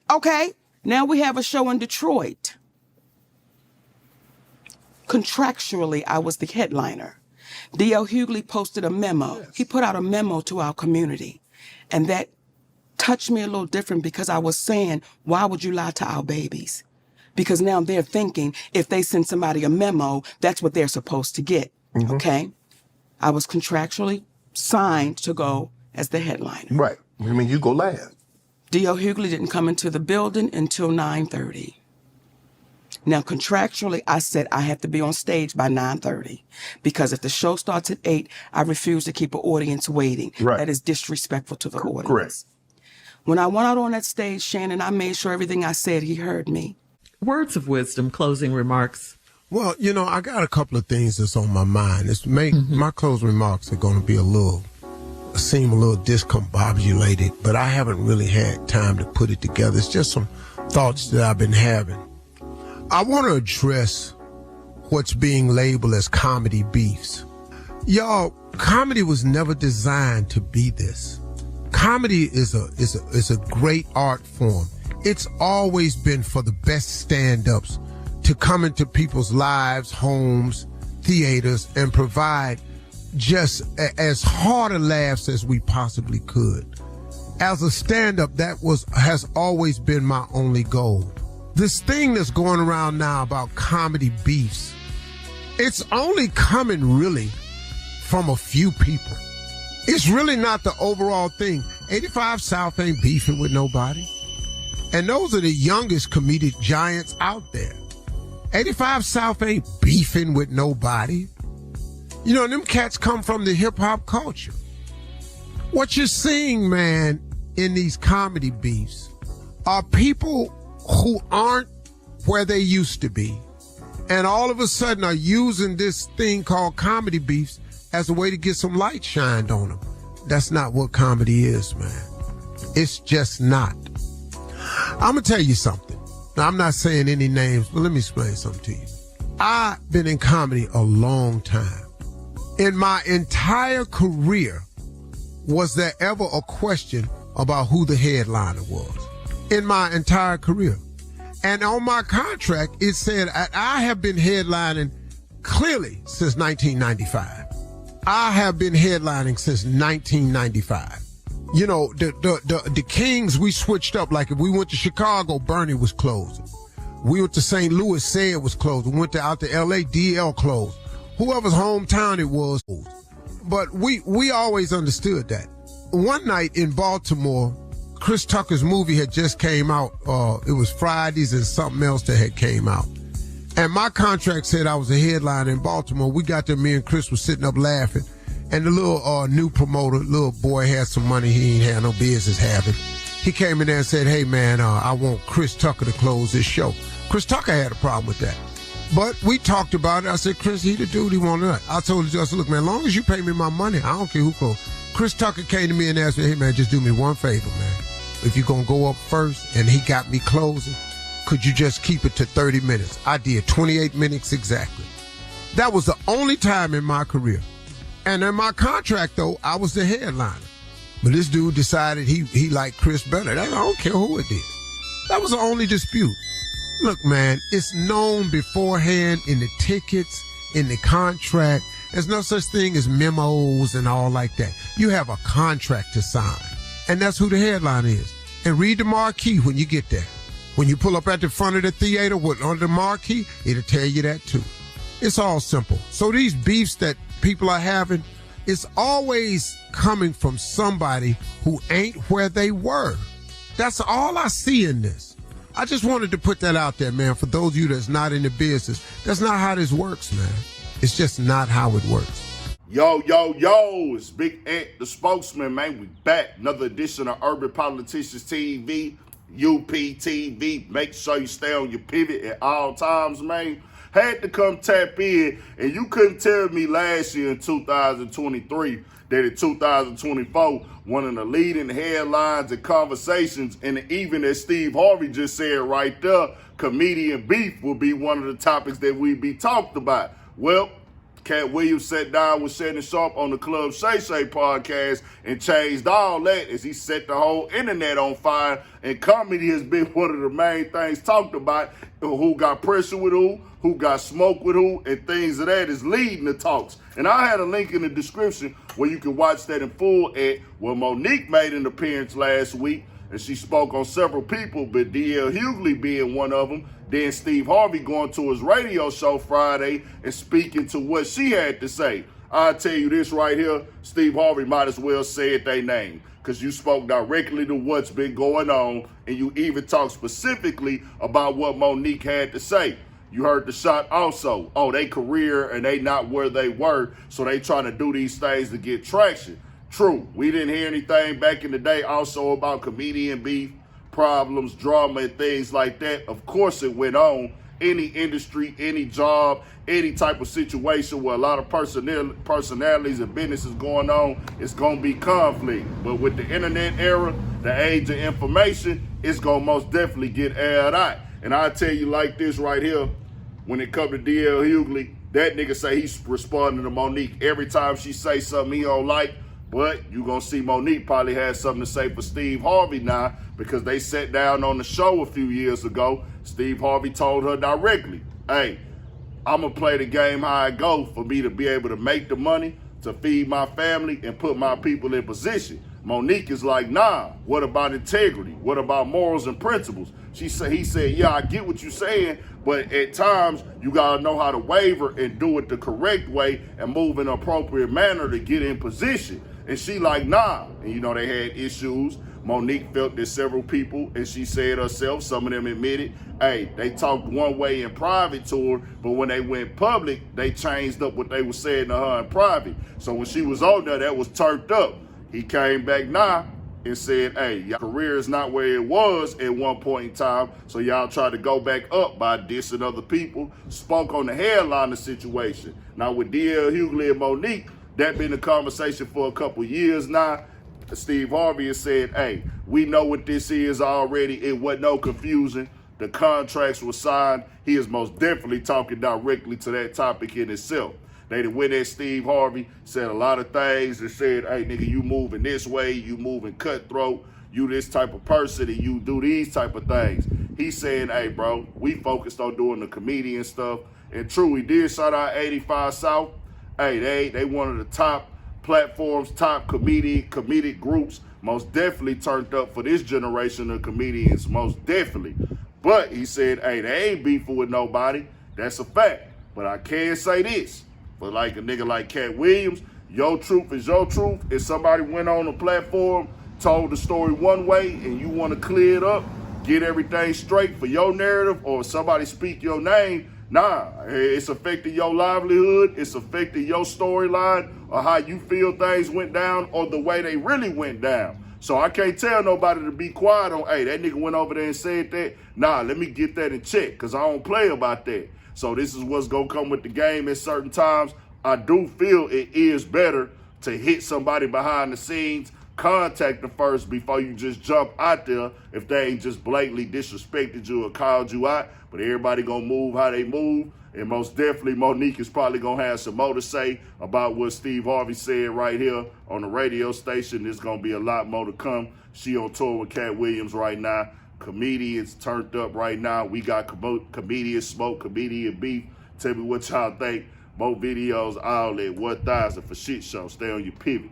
Okay, now we have a show in Detroit. Contractually, I was the headliner. DL Hughley posted a memo. Yes. He put out a memo to our community. And that touched me a little different because I was saying, why would you lie to our babies? Because now they're thinking if they send somebody a memo, that's what they're supposed to get. Mm-hmm. Okay? I was contractually signed to go as the headliner. Right. I mean, you go last. DL Hughley didn't come into the building until 9:30. Now, contractually, I said I have to be on stage by 9:30 because if the show starts at 8, I refuse to keep an audience waiting. Right. That is disrespectful to the audience. Correct. When I went out on that stage, Shannon, I made sure everything I said, he heard me. Words of wisdom, closing remarks. Well, you know, I got a couple of things that's on my mind. My closing remarks are going to be seem a little discombobulated, but I haven't really had time to put it together. It's just some thoughts that I've been having. I want to address what's being labeled as comedy beefs. Y'all, comedy was never designed to be this. Comedy is a great art form. It's always been for the best stand-ups to come into people's lives, homes, theaters, and provide just as hard a laughs as we possibly could. As a stand-up, has always been my only goal. This thing that's going around now about comedy beefs, it's only coming really from a few people. It's really not the overall thing. 85 South ain't beefing with nobody. And those are the youngest comedic giants out there. 85 South ain't beefing with nobody. You know, them cats come from the hip-hop culture. What you're seeing, man, in these comedy beefs are people who aren't where they used to be, and all of a sudden are using this thing called comedy beefs as a way to get some light shined on them. That's not what comedy is, man. It's just not. I'm gonna tell you something. Now, I'm not saying any names, but let me explain something to you. I've been in comedy a long time. In my entire career, was there ever a question about who the headliner was? In my entire career. And on my contract, it said I have been headlining clearly since 1995. I have been headlining since 1995. You know, the Kings, we switched up. Like if we went to Chicago, Bernie was closing. We went to St. Louis, Say it was closed. We went out to L.A., DL closed. Whoever's hometown it was. But we always understood that. One night in Baltimore, Chris Tucker's movie had just came out. It was Fridays and something else that had came out. And my contract said I was a headliner in Baltimore. We got there, me and Chris was sitting up laughing. And the little new promoter, little boy had some money he ain't had no business having. He came in there and said, hey man, I want Chris Tucker to close this show. Chris Tucker had a problem with that. But we talked about it. I said, Chris, he the dude, he wanted that. I told him, I said, look man, as long as you pay me my money, I don't care who closes. Chris Tucker came to me and asked me, hey man, just do me one favor, man. If you're going to go up first and he got me closing, could you just keep it to 30 minutes? I did 28 minutes exactly. That was the only time in my career. And in my contract, though, I was the headliner. But this dude decided he liked Chris better. I don't care who it did. That was the only dispute. Look, man, it's known beforehand in the tickets, in the contract. There's no such thing as memos and all like that. You have a contract to sign. And that's who the headliner is. And read the marquee when you get there. When you pull up at the front of the theater on the marquee, it'll tell you that too. It's all simple. So these beefs that people are having, it's always coming from somebody who ain't where they were. That's all I see in this. I just wanted to put that out there, man, for those of you that's not in the business. That's not how this works, man. It's just not how it works. Yo, it's Big Ant, the spokesman, man. We back. Another edition of Urban Politicians TV, UPTV. Make sure you stay on your pivot at all times, man. Had to come tap in, and you couldn't tell me last year in 2023 that in 2024, one of the leading headlines and conversations, and even as Steve Harvey just said right there, comedian beef will be one of the topics that we be talked about. Well, Katt Williams sat down with Shannon Sharp on the Club Shay Shay podcast and changed all that as he set the whole internet on fire. And comedy has been one of the main things talked about. Who got pressure with who got smoke with who, and things of that is leading the talks. And I had a link in the description where you can watch that in full at where Monique made an appearance last week, and she spoke on several people, but DL Hughley being one of them. Then Steve Harvey going to his radio show Friday and speaking to what she had to say. I'll tell you this right here, Steve Harvey might as well say it their name, because you spoke directly to what's been going on, and you even talked specifically about what Monique had to say. You heard the shot also. Oh, they career and they not where they were, so they trying to do these things to get traction. True, we didn't hear anything back in the day also about comedian beef, problems, drama, and things like that. Of course it went on. Any industry, any job, any type of situation where a lot of personalities and businesses going on, it's going to be conflict. But with the internet era, the age of information, it's going to most definitely get aired out. And I'll tell you like this right here, when it comes to DL Hughley, that nigga say he's responding to Monique every time she say something he don't like. But you gonna see Monique probably has something to say for Steve Harvey now, because they sat down on the show a few years ago. Steve Harvey told her directly, hey, I'm gonna play the game how I go for me to be able to make the money, to feed my family and put my people in position. Monique is like, nah, what about integrity? What about morals and principles? He said, yeah, I get what you're saying, but at times you gotta know how to waver and do it the correct way and move in an appropriate manner to get in position. And she like, nah. And you know, they had issues. Monique felt that several people, and she said herself, some of them admitted, hey, they talked one way in private to her, but when they went public, they changed up what they were saying to her in private. So when she was on there, that was turned up. He came back now and said, hey, your career is not where it was at one point in time, so y'all try to go back up by dissing other people. Spoke on the headline of the situation. Now with DL Hughley and Monique, that been a conversation for a couple years now. Steve Harvey has said, hey, we know what this is already. It wasn't no confusion. The contracts were signed. He is most definitely talking directly to that topic in itself. They went at Steve Harvey, said a lot of things and said, hey, nigga, you moving this way, you moving cutthroat, you this type of person, and you do these type of things. He's saying, hey, bro, we focused on doing the comedian stuff. And true, we did shout out 85 South. Hey, they one of the top platforms, top comedic groups, most definitely turned up for this generation of comedians, most definitely. But he said, hey, they ain't beefing with nobody. That's a fact. But I can say this, for like a nigga like Katt Williams, your truth is your truth. If somebody went on a platform, told the story one way, and you want to clear it up, get everything straight for your narrative, or somebody speak your name, nah, it's affecting your livelihood, it's affecting your storyline, or how you feel things went down, or the way they really went down. So I can't tell nobody to be quiet on, hey, that nigga went over there and said that. Nah, let me get that in check, because I don't play about that. So this is what's going to come with the game at certain times. I do feel it is better to hit somebody behind the scenes, contact them first before you just jump out there if they ain't just blatantly disrespected you or called you out. But everybody gonna move how they move, and most definitely Monique is probably gonna have some more to say about what Steve Harvey said right here on the radio station. There's gonna be a lot more to come. She on tour with Katt Williams right now. Comedians turned up right now. We got comedian smoke, comedian beef. Tell me what y'all think. More videos, all that 1,000 for shit show. Stay on your pivot.